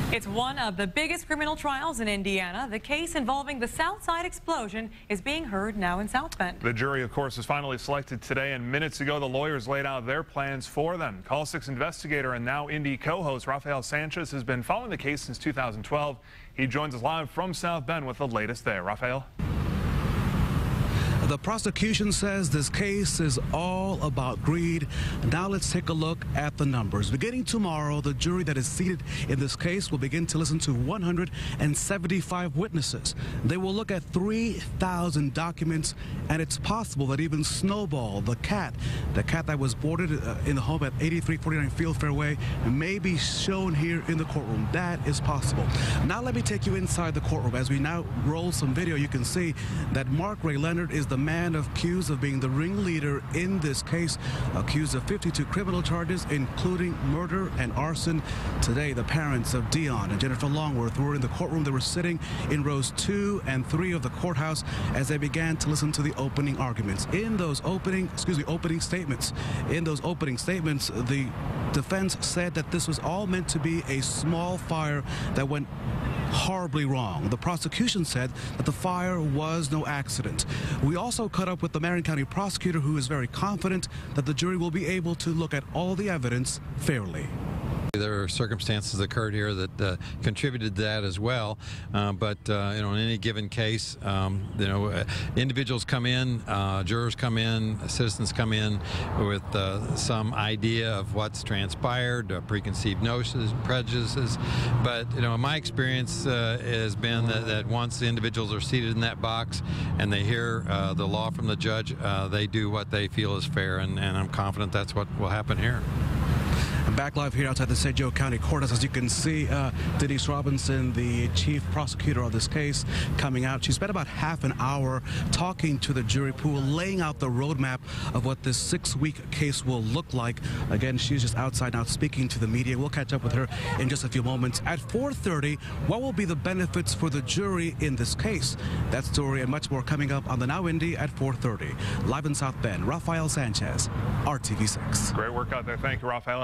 It's one of the biggest criminal trials in Indiana. The case involving the Southside explosion is being heard now in South Bend. The jury, of course, was finally selected today, and minutes ago the lawyers laid out their plans for them. Call 6 investigator and now Indy co-host Rafael Sanchez has been following the case since 2012. He joins us live from South Bend with the latest there. Rafael. The prosecution says this case is all about greed. Now let's take a look at the numbers. Beginning tomorrow, the jury that is seated in this case will begin to listen to 175 witnesses. They will look at 3,000 documents, and it's possible that even Snowball, the cat that was boarded in the home at 8349 Field Fairway, may be shown here in the courtroom. That is possible. Now let me take you inside the courtroom. As we now roll some video, you can see that Mark Ray Leonard is the man accused of being the ringleader in this case, accused of 52 criminal charges, including murder and arson. Today, the parents of Dion and Jennifer Longworth were in the courtroom. They were sitting in rows 2 and 3 of the courthouse as they began to listen to the opening arguments. In those opening statements, the defense said that this was all meant to be a small fire that went horribly wrong. The prosecution said that the fire was no accident. We also caught up with the Marion County prosecutor, who is very confident that the jury will be able to look at all the evidence fairly. There are circumstances that occurred here that contributed to that as well, but in any given case, individuals come in, jurors come in, citizens come in with some idea of what's transpired, preconceived notions, prejudices. But in my experience has been that once the individuals are seated in that box and they hear the law from the judge, they do what they feel is fair, and I'm confident that's what will happen here. Back live here outside the St. Joe County Courthouse, as you can see, Denise Robinson, the chief prosecutor of this case, coming out. She spent about half an hour talking to the jury pool, laying out the roadmap of what this 6-week case will look like. Again, she's just outside now speaking to the media. We'll catch up with her in just a few moments. At 4:30, what will be the benefits for the jury in this case? That story and much more coming up on the Now Indy at 4:30. Live in South Bend, Rafael Sanchez, RTV6. Great work out there. Thank you, Rafael.